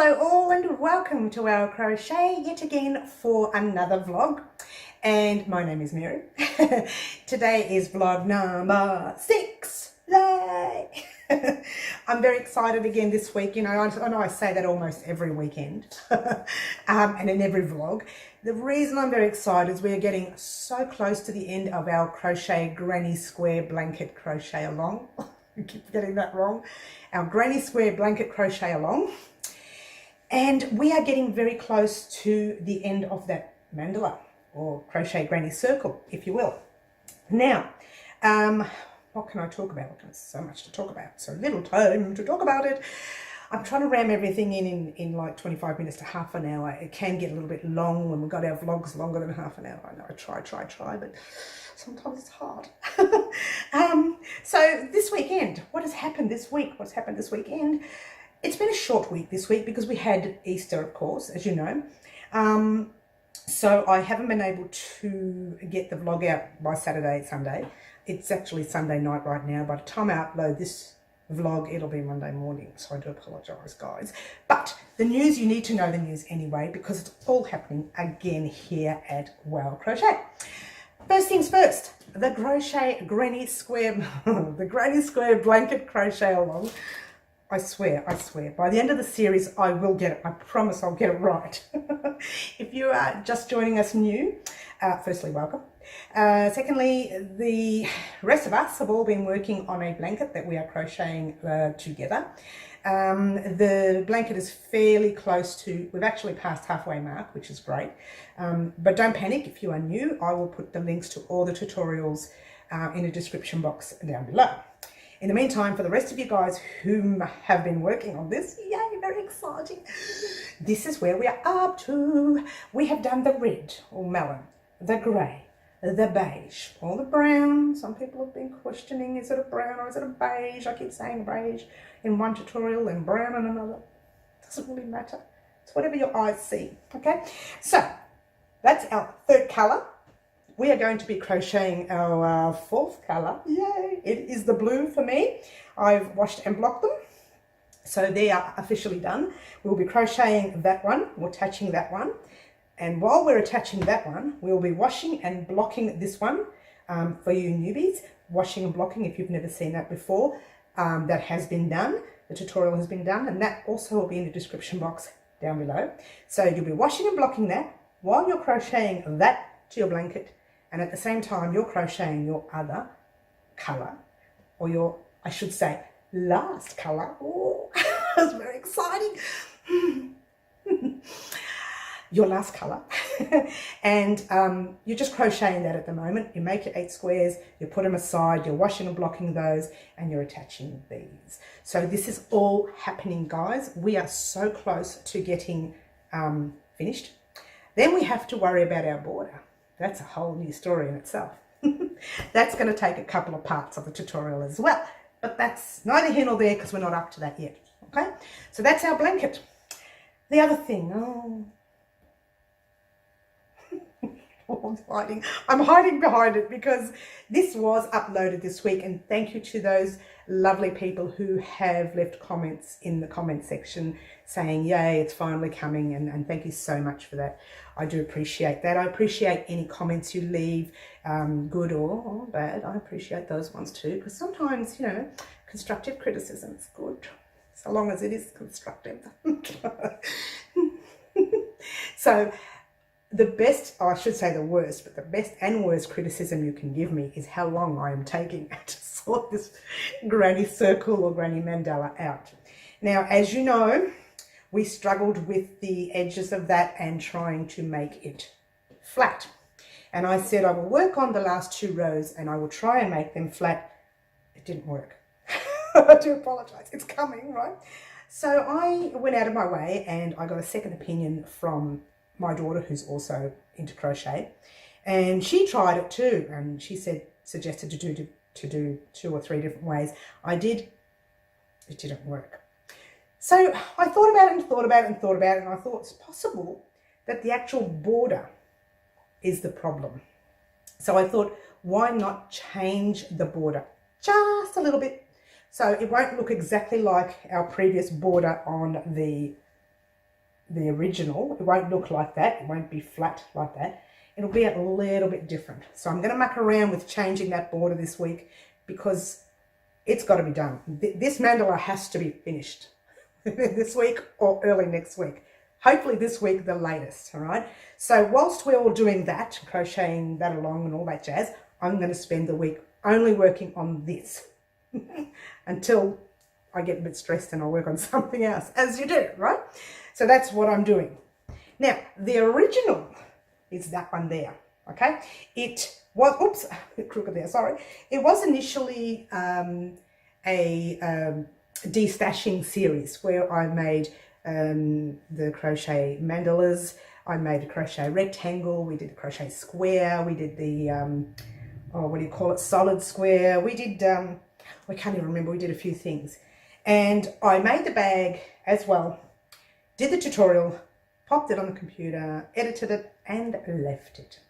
Hello all and welcome to our crochet yet again for another vlog, and my name is Mary. Today is vlog number 6. Yay! I'm very excited again this week. You know, I know I say that almost every weekend and in every vlog. The reason I'm very excited is we are getting so close to the end of our crochet granny square blanket crochet along. I keep getting that wrong. Our granny square blanket crochet along. And we are getting very close to the end of that mandala, or crochet granny circle, if you will. Now, what can I talk about? There's so much to talk about, so little time to talk about it. I'm trying to ram everything in like 25 minutes to half an hour. It can get a little bit long when we've got our vlogs longer than half an hour. I know I try, but sometimes it's hard. So this weekend, what has happened this week? What's happened this weekend? It's been a short week this week because we had Easter, of course, as you know. So I haven't been able to get the vlog out by Saturday, Sunday. It's actually Sunday night right now. By the time I upload this vlog, it'll be Monday morning. So I do apologise, guys. But the news, you need to know the news anyway, because it's all happening again here at Wow Crochet. First things first, the crochet granny square, the granny square blanket crochet along. I swear, by the end of the series, I will get it. I promise I'll get it right. If you are just joining us new, firstly, welcome. Secondly, the rest of us have all been working on a blanket that we are crocheting together. The blanket is fairly close to, we've actually passed halfway mark, which is great. But don't panic if you are new. I will put the links to all the tutorials in the description box down below. In the meantime, for the rest of you guys who have been working on this, yay, very exciting. This is where we are up to. We have done the red or melon, the grey, the beige, or the brown. Some people have been questioning, is it a brown or is it a beige? I keep saying beige in one tutorial and brown in another. Doesn't really matter. It's whatever your eyes see, okay? So that's our third colour. We are going to be crocheting our fourth colour. Yay! It is the blue for me. I've washed and blocked them. So they are officially done. We'll be crocheting that one, or attaching that one. And while we're attaching that one, we'll be washing and blocking this one for you newbies. Washing and blocking, if you've never seen that before, that has been done. The tutorial has been done, and that also will be in the description box down below. So you'll be washing and blocking that while you're crocheting that to your blanket. And at the same time, you're crocheting your other colour, or your, I should say, last colour. Oh, that's very exciting. Your last colour. And you're just crocheting that at the moment. You make your 8 squares, you put them aside, you're washing and blocking those, and you're attaching these. So this is all happening, guys. We are so close to getting finished. Then we have to worry about our border. That's a whole new story in itself. That's going to take a couple of parts of the tutorial as well. But that's neither here nor there because we're not up to that yet. Okay, so that's our blanket. The other thing, I'm hiding behind it because this was uploaded this week, and thank you to those lovely people who have left comments in the comment section saying, yay, it's finally coming, and thank you so much for that. I do appreciate that. I appreciate any comments you leave, good or bad. I appreciate those ones too, because sometimes, you know, constructive criticism is good, so long as it is constructive. So the best, or I should say the worst, but the best and worst criticism you can give me is how long I am taking to sort this granny circle or granny mandala out. Now, as you know, we struggled with the edges of that and trying to make it flat. And I said I will work on the last 2 rows and I will try and make them flat. It didn't work. I do apologise. It's coming, right? So I went out of my way and I got a second opinion from my daughter, who's also into crochet, and she tried it too, and she suggested to do 2 or 3 different ways. I did. It didn't work. So I thought about it and thought about it and thought about it, and I thought it's possible that the actual border is the problem. So I thought, why not change the border just a little bit, so it won't look exactly like our previous border on the the original. It won't look like that. It won't be flat like that. It'll be a little bit different. So I'm going to muck around with changing that border this week because it's got to be done. This mandala has to be finished this week or early next week. Hopefully this week, the latest, all right? So whilst we're all doing that, crocheting that along and all that jazz, I'm going to spend the week only working on this until I get a bit stressed and I'll work on something else, as you do, right? So that's what I'm doing. Now, the original is that one there, okay? It was, oops, crooked there, sorry. It was initially a destashing series where I made the crochet mandalas, I made a crochet rectangle, we did a crochet square, we did the, what do you call it, solid square, we did, I can't even remember, we did a few things. And I made the bag as well, did the tutorial, popped it on the computer, edited it, and left it.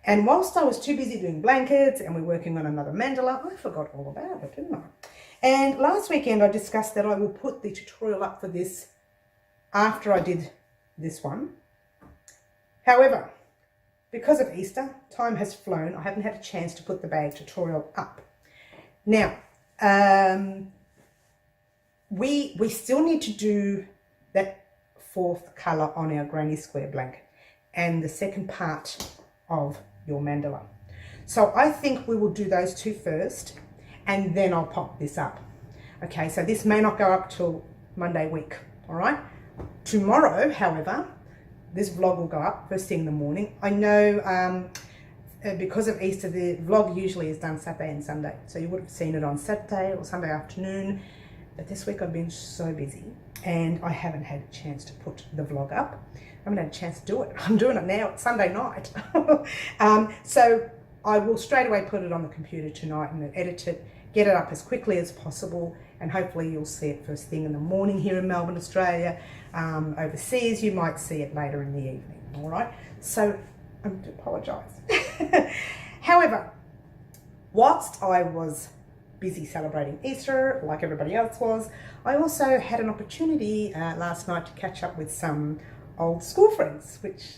And whilst I was too busy doing blankets and we're working on another mandala, I forgot all about it, didn't I? And last weekend I discussed that I will put the tutorial up for this after I did this one. However, because of Easter, time has flown. I haven't had a chance to put the bag tutorial up. Now, we still need to do that fourth colour on our granny square blanket and the second part of your mandala. So I think we will do those two first and then I'll pop this up. Okay, so this may not go up till Monday week, all right? Tomorrow, however, this vlog will go up first thing in the morning. I know because of Easter, the vlog usually is done Saturday and Sunday. So you would have seen it on Saturday or Sunday afternoon. But this week I've been so busy and I haven't had a chance to put the vlog up. I haven't had a chance to do it. I'm doing it now. It's Sunday night. So I will straight away put it on the computer tonight and edit it, get it up as quickly as possible, and hopefully you'll see it first thing in the morning here in Melbourne, Australia. Overseas, you might see it later in the evening, all right? So I do apologise. However, whilst I was busy celebrating Easter, like everybody else was, I also had an opportunity last night to catch up with some old school friends, which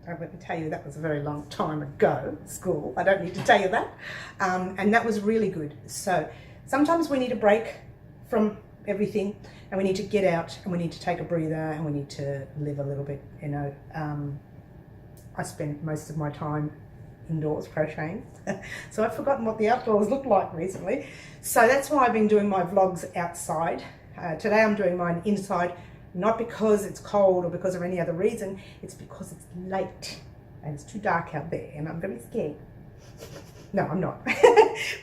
let me tell you, that was a very long time ago, school. I don't need to tell you that. And that was really good. So sometimes we need a break from everything and we need to get out and we need to take a breather and we need to live a little bit, you know. I spent most of my time indoors crocheting, so I've forgotten what the outdoors look like recently. So that's why I've been doing my vlogs outside. Today I'm doing mine inside, not because it's cold or because of any other reason, it's because it's late and it's too dark out there and I'm very scared. No, I'm not.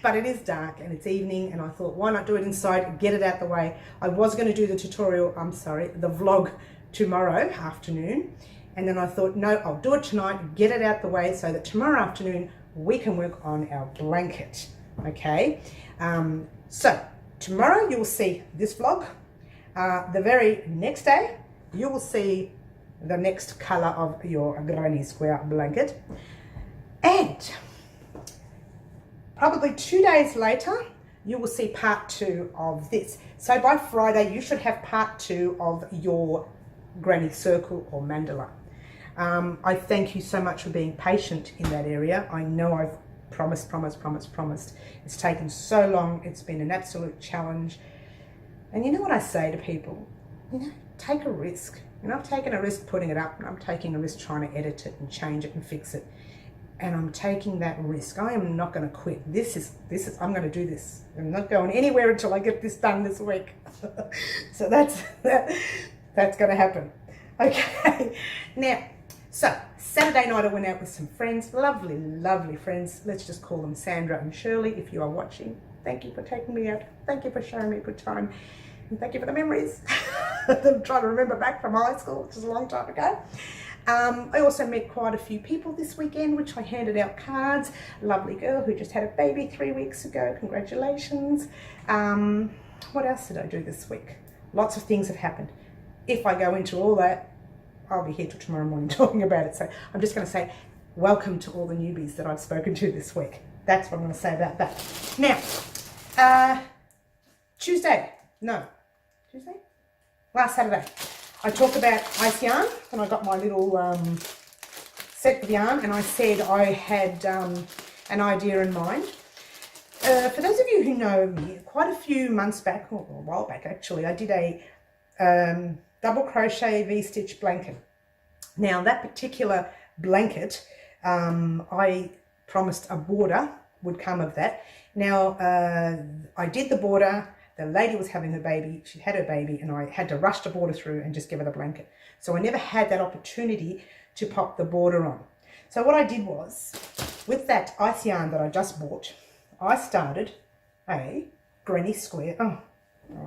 But it is dark and it's evening and I thought, why not do it inside, get it out the way. I was going to do the tutorial, the vlog tomorrow afternoon. And then I thought, no, I'll do it tonight, get it out the way so that tomorrow afternoon we can work on our blanket, okay? So tomorrow you will see this vlog. The very next day, you will see the next colour of your granny square blanket. And probably 2 days later, you will see part 2 of this. So by Friday, you should have part 2 of your granny circle or mandala. I thank you so much for being patient in that area. I know I've promised. It's taken so long. It's been an absolute challenge. And you know what I say to people? You know, take a risk. And I've taken a risk putting it up, and I'm taking a risk trying to edit it and change it and fix it. And I'm taking that risk. I am not going to quit. I'm going to do this. I'm not going anywhere until I get this done this week. So that's going to happen. Okay. Now, so Saturday night I went out with some friends, lovely friends. Let's just call them Sandra and Shirley. If you are watching, thank you for taking me out. Thank you for showing me a good time. And thank you for the memories. I'm trying to remember back from high school, which is a long time ago. I also met quite a few people this weekend, which I handed out cards. A lovely girl who just had a baby 3 weeks ago. Congratulations. What else did I do this week? Lots of things have happened. If I go into all that, I'll be here till tomorrow morning talking about it. So I'm just going to say welcome to all the newbies that I've spoken to this week. That's what I'm going to say about that. Now, Tuesday? Last Saturday, I talk about ice yarn, and I got my little set of yarn, and I said I had an idea in mind. For those of you who know me, quite a few months back, or a while back actually, I did a double crochet V-stitch blanket. Now that particular blanket, I promised a border would come of that. Now I did the border. The lady was having her baby, she had her baby, and I had to rush the border through and just give her the blanket. So I never had that opportunity to pop the border on. So what I did was, with that ice yarn that I just bought, I started a granny square,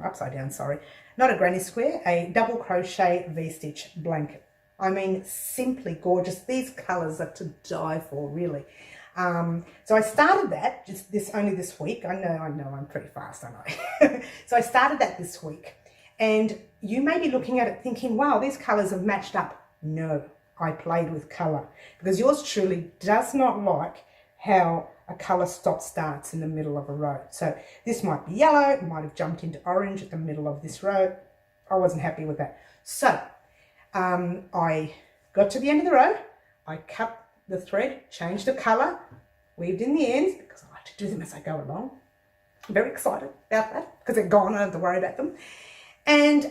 upside down, sorry, not a granny square, a double crochet V-stitch blanket. I mean, simply gorgeous. These colours are to die for, really. So I started that only this week. I know I'm pretty fast, aren't I? So I started that this week, and you may be looking at it thinking, wow, these colours have matched up. No, I played with colour, because yours truly does not like how a colour starts in the middle of a row. So this might be yellow, it might have jumped into orange at the middle of this row. I wasn't happy with that. So I got to the end of the row, I cut the thread, changed the colour, weaved in the ends, because I like to do them as I go along. I'm very excited about that, because they're gone, I don't have to worry about them. And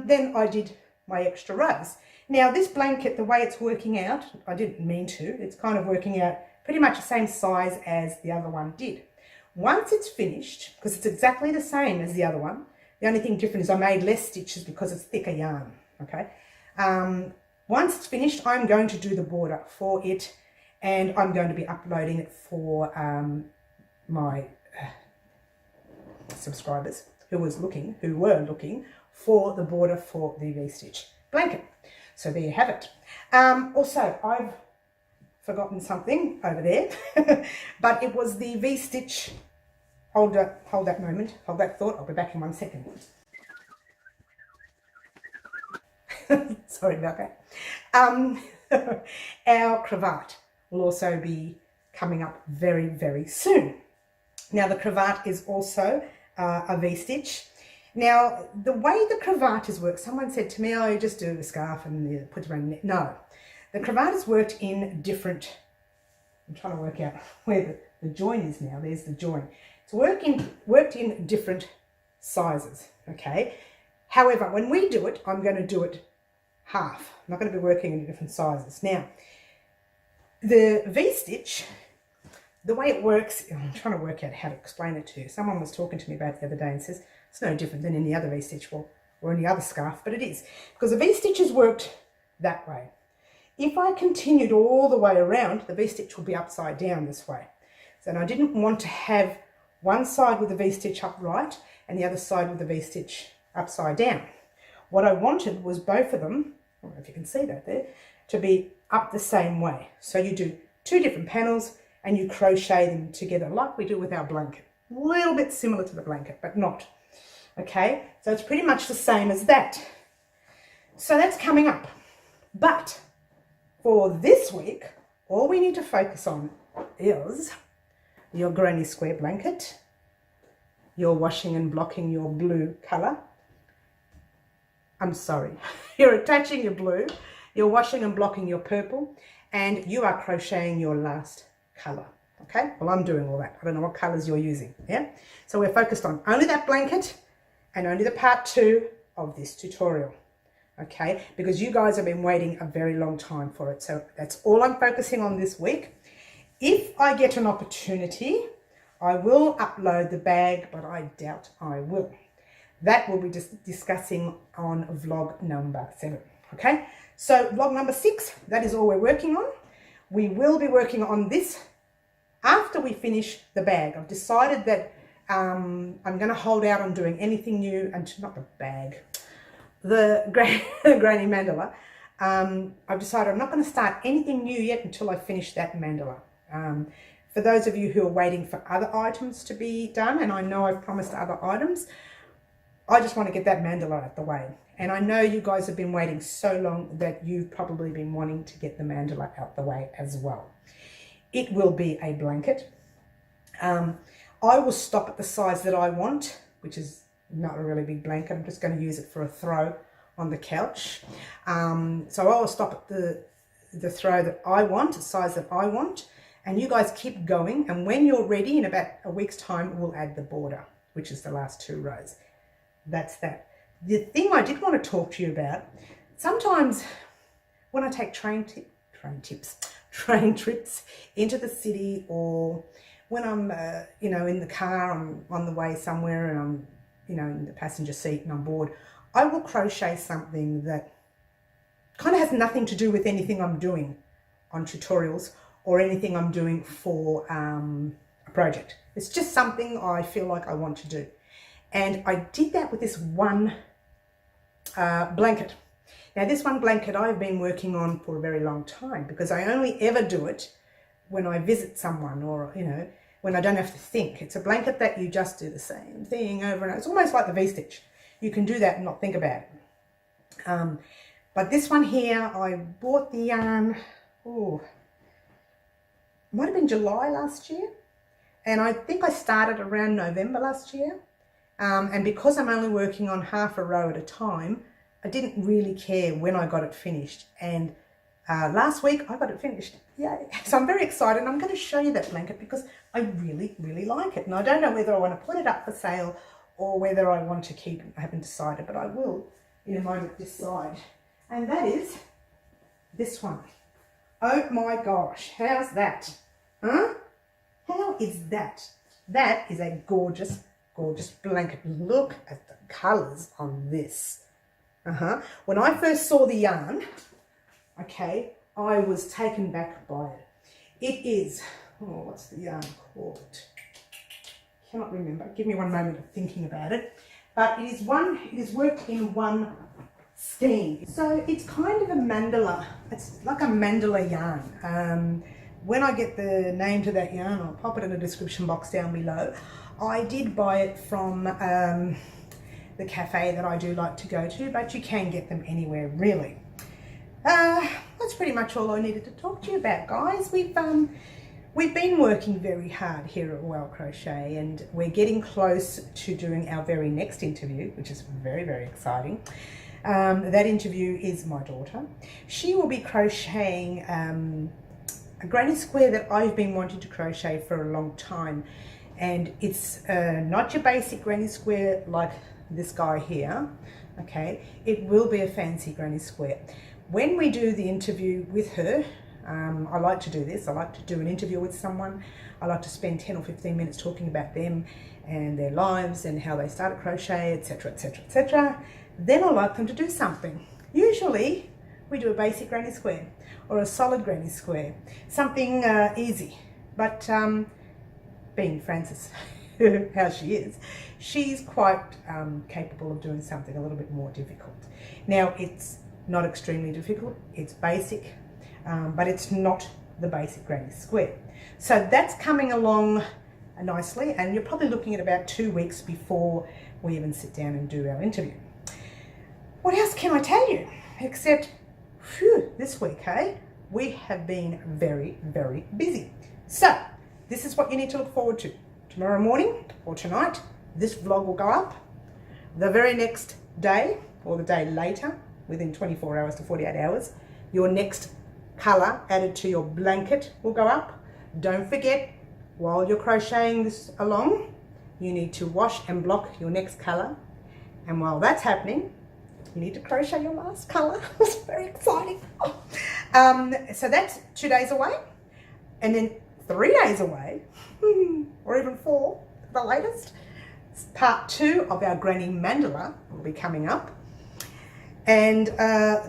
then I did my extra rows. Now this blanket, the way it's working out, I didn't mean to, it's kind of working out pretty much the same size as the other one did. Once it's finished, because it's exactly the same as the other one, the only thing different is I made less stitches because it's thicker yarn, okay? Once it's finished, I'm going to do the border for it, and I'm going to be uploading it for my subscribers who were looking for the border for the V-stitch blanket. So there you have it. Also, I've forgotten something over there, but it was the V-stitch. Hold that thought. I'll be back in 1 second. Sorry about that. Our cravat will also be coming up very, very soon. Now the cravat is also a V-stitch. Now the way the cravat is worked, someone said to me, oh, you just do a scarf and you put it around the neck. No, the cravat is worked in different, I'm trying to work out where the join is now. There's the join. It's worked in different sizes, okay? However, when we do it, I'm going to do it half. I'm not going to be working in different sizes. Now, the V-stitch, the way it works, I'm trying to work out how to explain it to you. Someone was talking to me about it the other day and says, it's no different than any other V-stitch or any other scarf, but it is. Because the V-stitch is worked that way. If I continued all the way around, the V-stitch will be upside down this way. So I didn't want to have one side with the V-stitch upright and the other side with the V-stitch upside down. What I wanted was both of them, I don't know if you can see that there, to be up the same way. So you do two different panels and you crochet them together like we do with our blanket. A little bit similar to the blanket, but not. Okay, so it's pretty much the same as that. So that's coming up. But for this week, all we need to focus on is your granny square blanket, your washing and blocking your blue colour. I'm sorry, you're attaching your blue, you're washing and blocking your purple, and you are crocheting your last colour. Okay, well, I'm doing all that. I don't know what colours you're using, yeah? So we're focused on only that blanket and only the part 2 of this tutorial, okay? Because you guys have been waiting a very long time for it. So that's all I'm focusing on this week. If I get an opportunity, I will upload the bag, but I doubt I will. That will be discussing on vlog number 7, okay? So vlog number 6, that is all we're working on. We will be working on this after we finish the bag. I've decided that I'm going to hold out on doing anything new, and not the bag, the granny mandala. I've decided I'm not going to start anything new yet until I finish that mandala. For those of you who are waiting for other items to be done, and I know I've promised other items, I just want to get that mandala out the way. And I know you guys have been waiting so long that you've probably been wanting to get the mandala out the way as well. It will be a blanket. I will stop at the size that I want, which is not a really big blanket. I'm just going to use it for a throw on the couch. So I'll stop at the throw that I want, the size that I want, and you guys keep going, and when you're ready, in about a week's time, we'll add the border, which is the last 2 rows. That's that. The thing I did want to talk to you about, sometimes when I take train trips into the city, or when I'm, you know, in the car, I'm on the way somewhere and I'm, you know, in the passenger seat and I'm bored, I will crochet something that kind of has nothing to do with anything I'm doing on tutorials or anything I'm doing for a project. It's just something I feel like I want to do. And I did that with this one blanket. Now this one blanket I've been working on for a very long time, because I only ever do it when I visit someone, or, you know, when I don't have to think. It's a blanket that you just do the same thing over and over. It's almost like the V-stitch. You can do that and not think about it. But this one here, I bought the yarn, might have been July last year. And I think I started around November last year. And because I'm only working on half a row at a time, I didn't really care when I got it finished. And last week I got it finished. Yay. So I'm very excited, and I'm going to show you that blanket because I really, really like it. And I don't know whether I want to put it up for sale or whether I want to keep it. I haven't decided, but I will in a moment decide. And that is this one. Oh my gosh, how's that? Huh? How is that? That is a gorgeous, gorgeous blanket. Look at the colours on this. When I first saw the yarn, okay, I was taken back by it. It is, what's the yarn called? Cannot remember. Give me one moment of thinking about it. But it is worked in one skein. So it's kind of a mandala. It's like a mandala yarn. When I get the name to that yarn, I'll pop it in the description box down below. I did buy it from the cafe that I do like to go to, but you can get them anywhere, really. That's pretty much all I needed to talk to you about, guys. We've been working very hard here at Well Crochet, and we're getting close to doing our very next interview, which is very, very exciting. That interview is my daughter. She will be crocheting a granny square that I've been wanting to crochet for a long time, and it's not your basic granny square like this guy here. Okay, it will be a fancy granny square. When we do the interview with her, I like to do this. I like to do an interview with someone. I like to spend 10 or 15 minutes talking about them and their lives and how they started crochet, etc, etc, etc. Then I like them to do something. Usually we do a basic granny square or a solid granny square, something easy. But being Frances, how she is, she's quite capable of doing something a little bit more difficult. Now, it's not extremely difficult, it's basic, but it's not the basic granny square. So that's coming along nicely, and you're probably looking at about 2 weeks before we even sit down and do our interview. What else can I tell you? Except, phew, this week, hey, we have been very, very busy. So this is what you need to look forward to. Tomorrow morning or tonight, this vlog will go up. The very next day or the day later, within 24 hours to 48 hours, your next colour added to your blanket will go up. Don't forget, while you're crocheting this along, you need to wash and block your next colour. And while that's happening, you need to crochet your last colour. It's very exciting. So that's 2 days away. And then 3 days away, or even 4, the latest, part 2 of our Granny Mandala will be coming up. And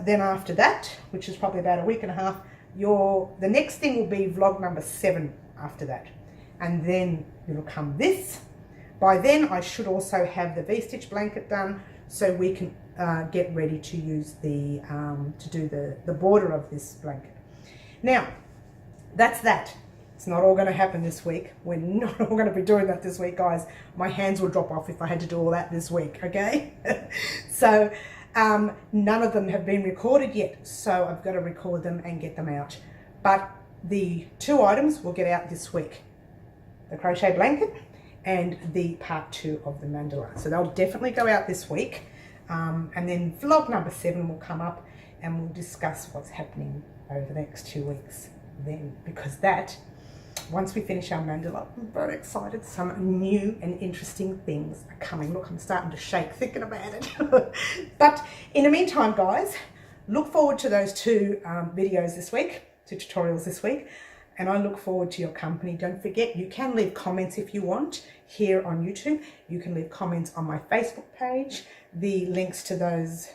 then after that, which is probably about a week and a half, the next thing will be vlog number 7 after that. And then it'll come this. By then I should also have the V-stitch blanket done, so we can get ready to use to do the border of this blanket. Now, that's that. It's not all going to happen this week. We're not all going to be doing that this week, guys. My hands will drop off if I had to do all that this week, okay? So none of them have been recorded yet, so I've got to record them and get them out. But the 2 items will get out this week. The crochet blanket and the part 2 of the mandala. So they'll definitely go out this week. And then vlog number 7 will come up and we'll discuss what's happening over the next 2 weeks then, because that, once we finish our mandala, I'm very excited. Some new and interesting things are coming. Look, I'm starting to shake thinking about it. But in the meantime, guys, look forward to those 2 videos this week, 2 tutorials this week. And I look forward to your company. Don't forget, you can leave comments if you want here on YouTube. You can leave comments on my Facebook page. The links to those,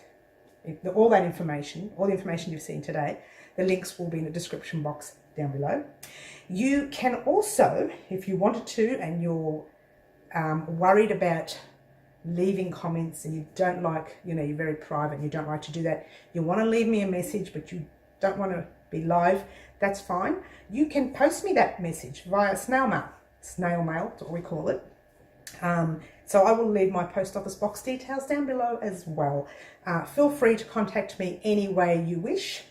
all the information you've seen today, the links will be in the description box down below. You can also, if you wanted to, and you're worried about leaving comments and you don't like, you're very private and you don't like to do that, you want to leave me a message but you don't want to be live, that's fine. You can post me that message via snail mail. Snail mail is what we call it. So I will leave my post office box details down below as well. Feel free to contact me any way you wish.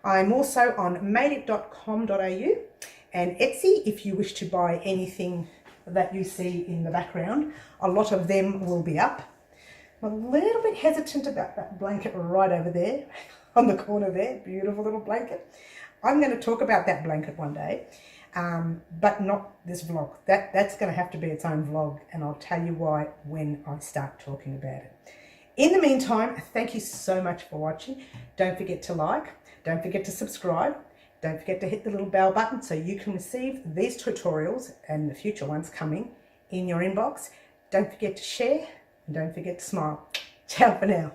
I'm also on madeit.com.au and Etsy if you wish to buy anything that you see in the background. A lot of them will be up. I'm a little bit hesitant about that blanket right over there on the corner there. Beautiful little blanket. I'm going to talk about that blanket one day, but not this vlog. That's going to have to be its own vlog, and I'll tell you why when I start talking about it. In the meantime, thank you so much for watching. Don't forget to like. Don't forget to subscribe. Don't forget to hit the little bell button so you can receive these tutorials and the future ones coming in your inbox. Don't forget to share and don't forget to smile. Ciao for now.